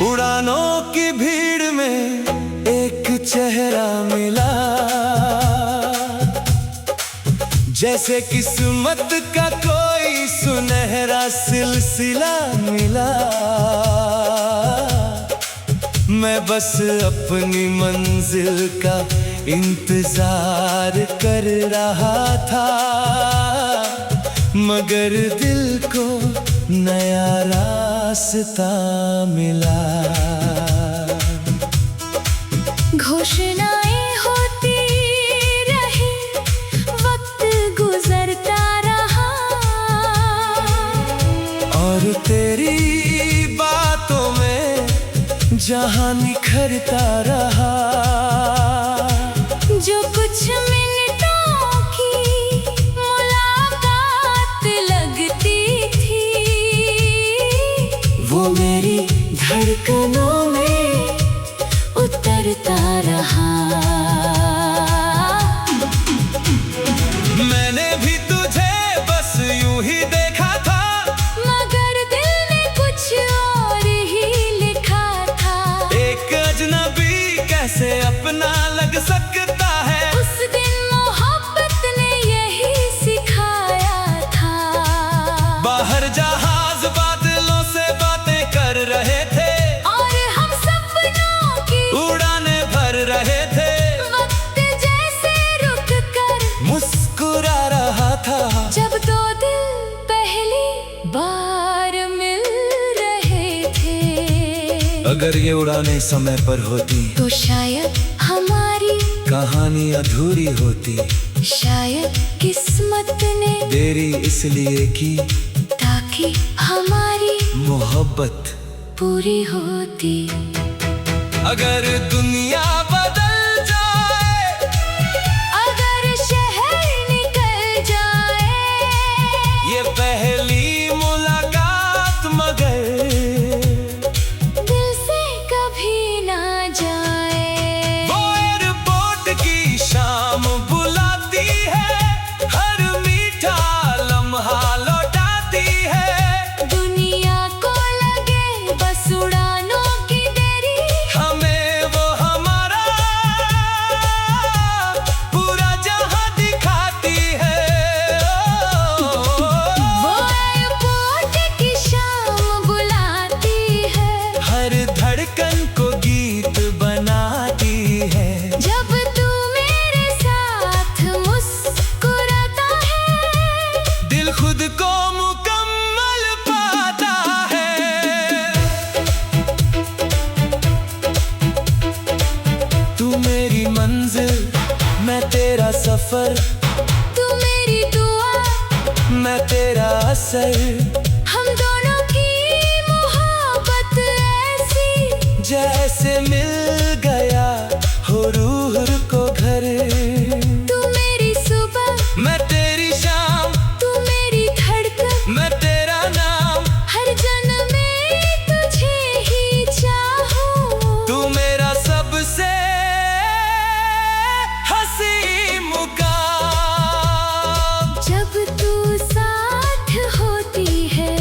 उड़ानों की भीड़ में एक चेहरा मिला, जैसे किस्मत का कोई सुनहरा सिलसिला मिला। मैं बस अपनी मंजिल का इंतजार कर रहा था, मगर दिल को नया रास्ता मिला। घोषणाएं होती रही, वक्त गुजरता रहा, और तेरी बातों में जहां निखरता रहा। जो कुछ मिनटों की मुलाकात लगती थी, वो मेरी धड़कनों में उतरता रहा। मैंने भी तुझे बस यूं ही देखा था, मगर दिल ने कुछ और ही लिखा था। एक अजनबी कैसे अपना लग सकता है, उस दिन मोहब्बत ने यही सिखाया था। बाहर जहाज बादलों से बातें कर रहे थे, और हम सपनों की उड़ाने भर रहे थे। वक्त जैसे रुक कर मुस्कुरा रहा था, जब दो दिल पहली बार मिल रहे थे। अगर ये उड़ाने समय पर होती तो शायद हमारी कहानी अधूरी होती। शायद किस्मत ने देरी इसलिए की ताकि हमारी मोहब्बत पूरी होती। अगर दुनिया बदल जाए, अगर शहर निकल जाए, ये पहली मुलाकात मगर दिल से कभी ना जाए। वो एयरपोर्ट की शाम बुलाती है, हर मीठा लम्हा लौटाती है। दुनिया को लगे बस उड़ानों की देरी, हमें वो हमारा पूरा जहां दिखाती है। वो एयरपोर्ट की शाम बुलाती है, हर धड़कन को गीत बनाती है। जब तू मेरे साथ मुस्कुराता है, दिल खुद को मुकम्मल पाता है। तू मेरी मंजिल, मैं तेरा सफर, तू मेरी दुआ, मैं तेरा असर। हम दोनों की मोहब्बत ऐसी, जैसे मिल गया हो रूह को घर। तू मेरी सुबह, मैं तेरी शाम, तू मेरी धड़कन, मैं तेरा नाम। हर जन्म में तुझे ही चाहूं। तू मेरा सबसे हंसी मुकाम। जब तू साथ होती है,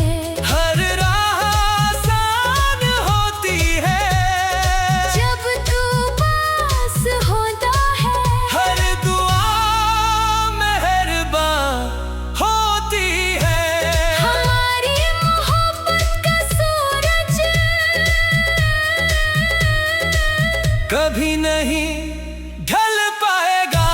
हर राह आसान होती है। जब तू पास होता है, हर दुआ मेहरबान होती है। हमारी मोहब्बत का सूरज कभी नहीं ढल पाएगा।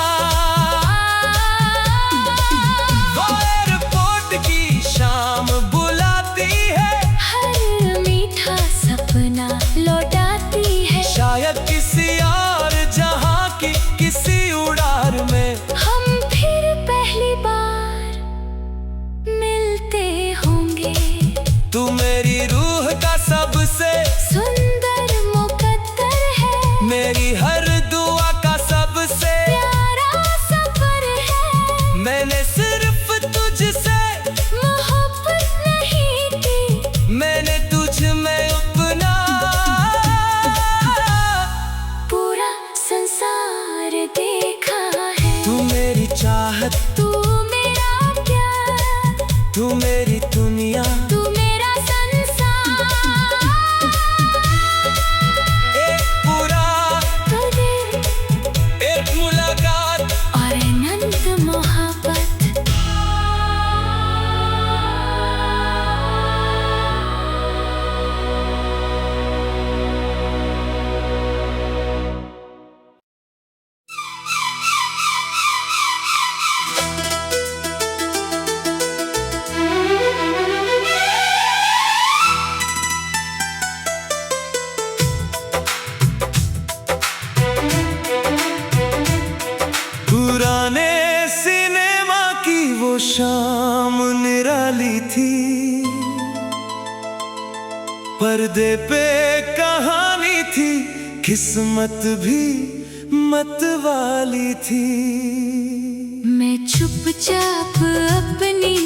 वो एयरपोर्ट की शाम बुलाती है, हर मीठा सपना लौटाती है। शायद किसी और जहां की किसी उड़ान में हम फिर पहली बार मिलते होंगे। तू मेरी रूह का सबसे सुंदर मुकद्दर है, मेरी हर दुआ का सबसे प्यारा सफर है। मैंने सिर्फ तुझसे मोहब्बत नहीं थी, मैं तू मेरी दुनिया, तू मेरा संसार। एक पूरा तुझे एक मुलाकात और अनंत मोहब्बत। पुराने सिनेमा की वो शाम निराली थी, पर्दे पे कहानी थी, किस्मत भी मत वाली थी। मैं चुपचाप अपनी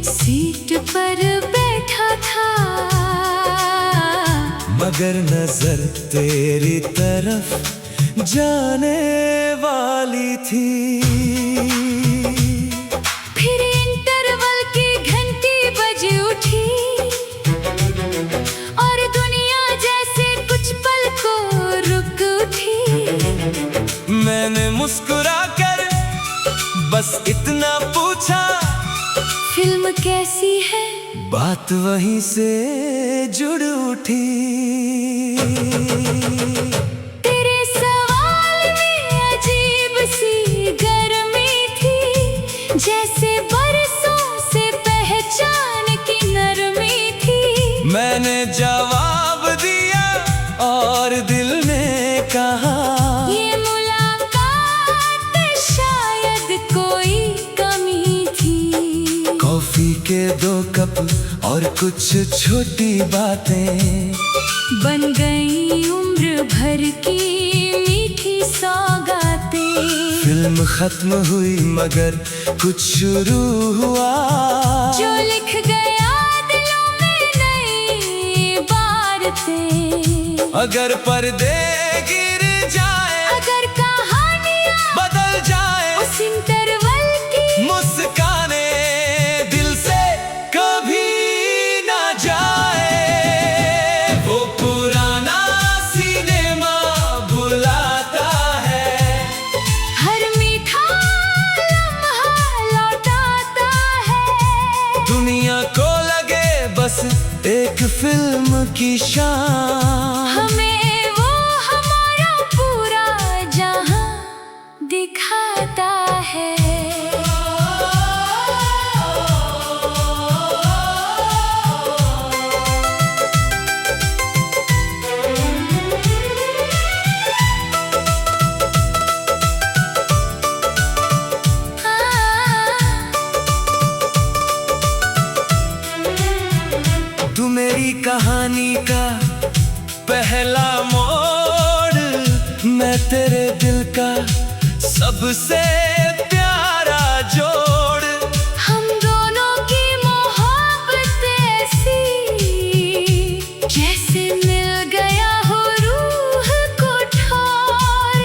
सीट पर बैठा था, मगर नजर तेरी तरफ जाने वाली थी। फिर इंटरवल की घंटी बज उठी और दुनिया जैसे कुछ पल को रुक उठी। मैंने मुस्कुरा कर बस इतना पूछा, फिल्म कैसी है? बात वहीं से जुड़ उठी। तेरे सवाल में अजीब सी गर्मी थी, जैसे बरसों से पहचान की नरमी थी। मैंने जवाब दिया और दिल ने कहा, ये मुलाकात शायद कोई कमी थी। कॉफी के 2 कप और कुछ छोटी बातें बन गई उम्र भर की मीठी सौगातें। फिल्म खत्म हुई मगर कुछ शुरू हुआ, जो लिख गया दिलों में नई बातें। अगर पर्दे गिर जाए, अगर कहानियाँ बदल जाए, उस इंटरवल की मुस्काने दिल से कभी ना जाए। वो पुराना सिनेमा बुलाता है, हर मीठा लम्हा लौटाता है। दुनिया को लगे बस एक फिल्म की शान, हमें वो हमारा पूरा जहां दिखाता है। तू मेरी कहानी का पहला मोड़, मैं तेरे दिल का सबसे प्यारा जोड़। हम दोनों की मोहब्बत ऐसी, जैसे मिल गया हो रूह को ठौर।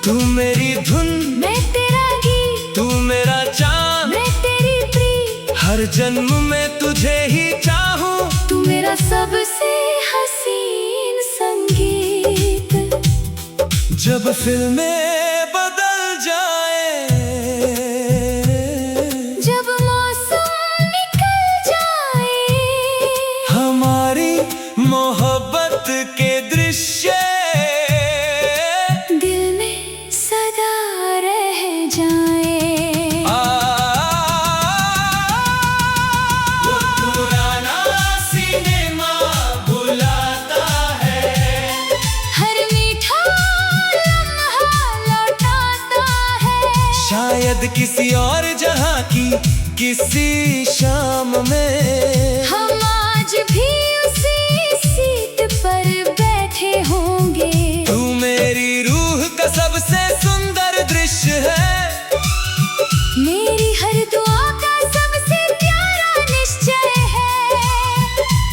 तू मेरी धुन, मैं तेरा गीत, तू मेरा चाँद, मैं तेरी प्रीत। हर जन्म में तुझे ही चाहूं, तू मेरा सबसे हसीन संगीत। जब फिल्में बदल जाए, जब मौसम निकल जाए, हमारी मोहब्बत के दृश्य दिल में सदा रह जाए। वो पुराना सिनेमा बुलाता है, हर मीठा लम्हा लौटाता है। शायद किसी और जहां की किसी शाम में हम आज भी उसी सीट पर बैठे होंगे। तू मेरी रूह का सबसे सुंदर दृश्य है, मेरी हर दुआ का सबसे प्यारा निश्चय है।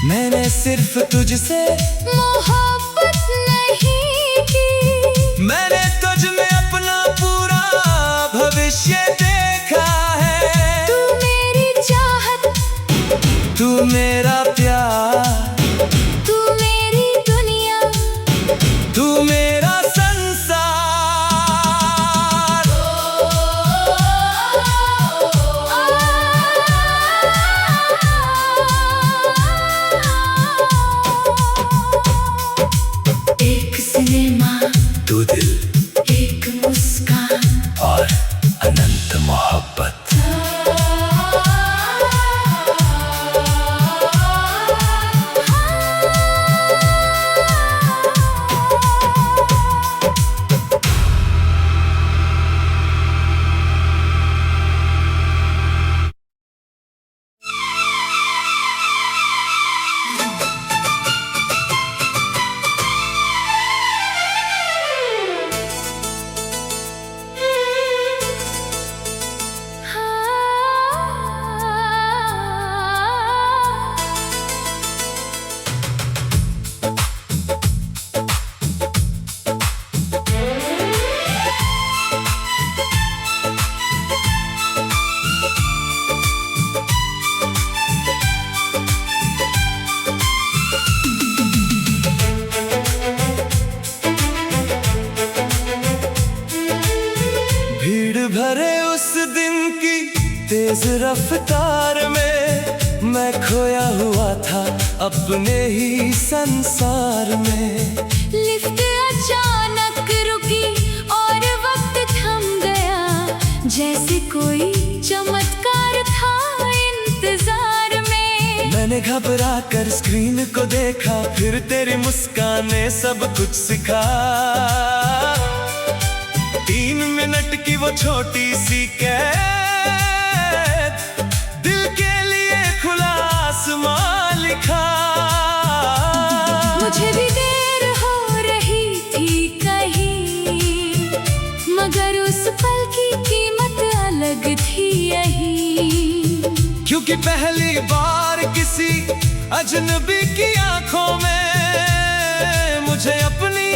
मैंने सिर्फ तुझसे मोहब्बत नहीं की, मैंने तुझ में अपना पूरा भविष्य देखा है। तू मेरी चाहत मेरा प्यार, तू मेरी दुनिया, तू मेरा संसार। एक सिनेमा, तू दिल एक मुस्कान, और अनंत मोहब्बत। भीड़ भरे उस दिन की तेज रफ्तार में मैं खोया हुआ था अपने ही संसार में। लिफ्ट अचानक रुकी और वक्त थम गया, जैसे कोई चमत्कार था इंतजार में। मैंने घबरा कर स्क्रीन को देखा, फिर तेरी मुस्कान ने सब कुछ सिखा। 3 मिनट की वो छोटी सी कैद, दिल के लिए खुला आसमां लिखा। मुझे भी देर हो रही थी कहीं, मगर उस पल की कीमत अलग थी यही। क्योंकि पहली बार किसी अजनबी की आंखों में मुझे अपनी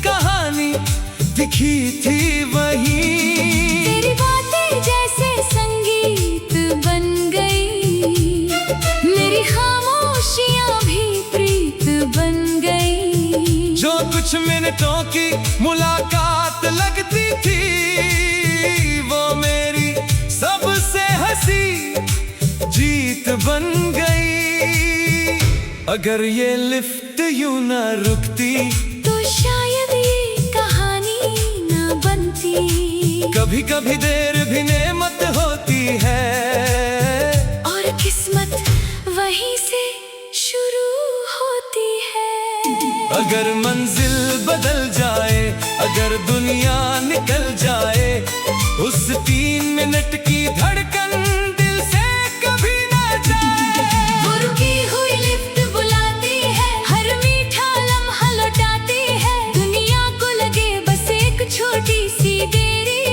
कहानी दिखी थी वही। तेरी बातें जैसे संगीत बन गई, मेरी खामोशियां भी प्रीत बन गई। जो कुछ मिनटों की मुलाकात लगती थी, वो मेरी सबसे हंसी जीत बन गई। अगर ये लिफ्ट यूं न रुकती, तो शायद ये कहानी न बनती। कभी कभी देर भी नेमत होती है, और किस्मत वहीं से शुरू होती है। अगर मंजिल बदल जाए, अगर दुनिया निकल जाए, उस 3 मिनट की धड़कन दिल से कभी ना जाए। वो रुकी हुई लिफ्ट बुलाती है, हर मीठा लम्हा लौटाती है। दुनिया को लगे बस एक छोटी सी देरी,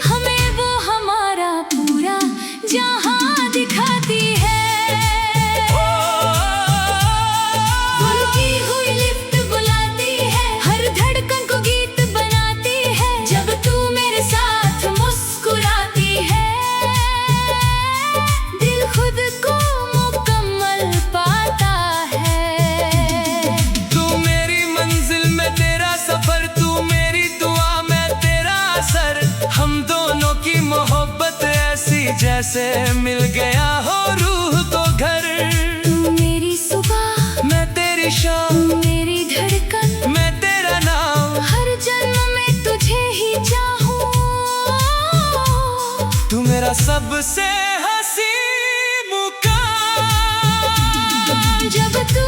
हमें वो हमारा पूरा जहां दिखाती है। वो रुकी हुई लिफ्ट बुलाती है, हर धड़कन को गीत बनाती है। जब तू मेरे साथ मुस्कुराती है, दिल खुद को मुकम्मल पाता है। तू मेरी मंजिल में तेरा सफर, तू मेरी दुआ में तेरा असर। हम दोनों की मोहब्बत ऐसी जैसे मिल गया हो रूह को घर। तू मेरी सुबह, मैं तेरी शाम, तू मेरी धड़कन, मैं तेरा नाम। हर जन्म में तुझे ही चाहूं। तू मेरा सबसे हंसी मुकाम। जब तू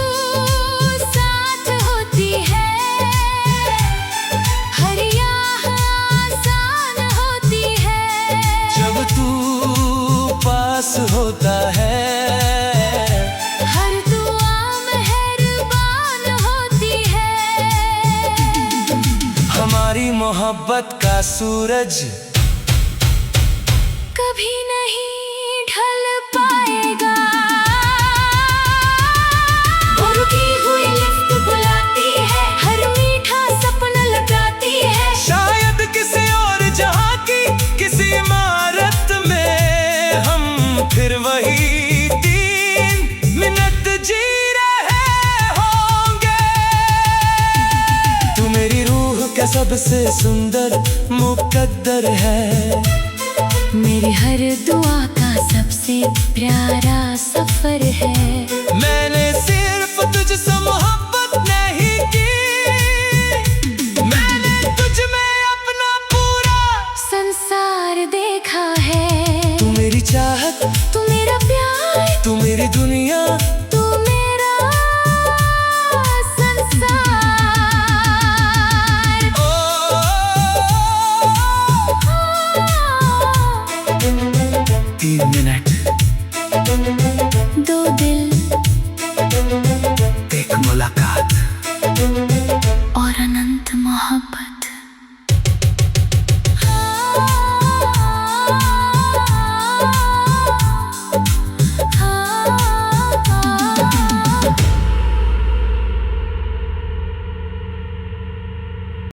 साथ होती है, हर यहाँ आसान होती है। जब तू पास होता है, हर दुआ मेहरबान होती है। हमारी मोहब्बत का सूरज कभी नहीं ढल पाएगा। वो रुकी हुई लिफ्ट बुलाती है, हर मीठा सपना लगाती है। शायद किसी और जहां की किसी इमारत में हम फिर वही क्या सबसे सुंदर मुकद्दर है। मेरी हर दुआ का सबसे प्यारा सफर है। मैंने सिर्फ तुझसे मोहब्बत नहीं की, मैंने तुझ में अपना पूरा संसार देखा है। तू मेरी चाहत, तू मेरा प्यार, तू मेरी दुनिया।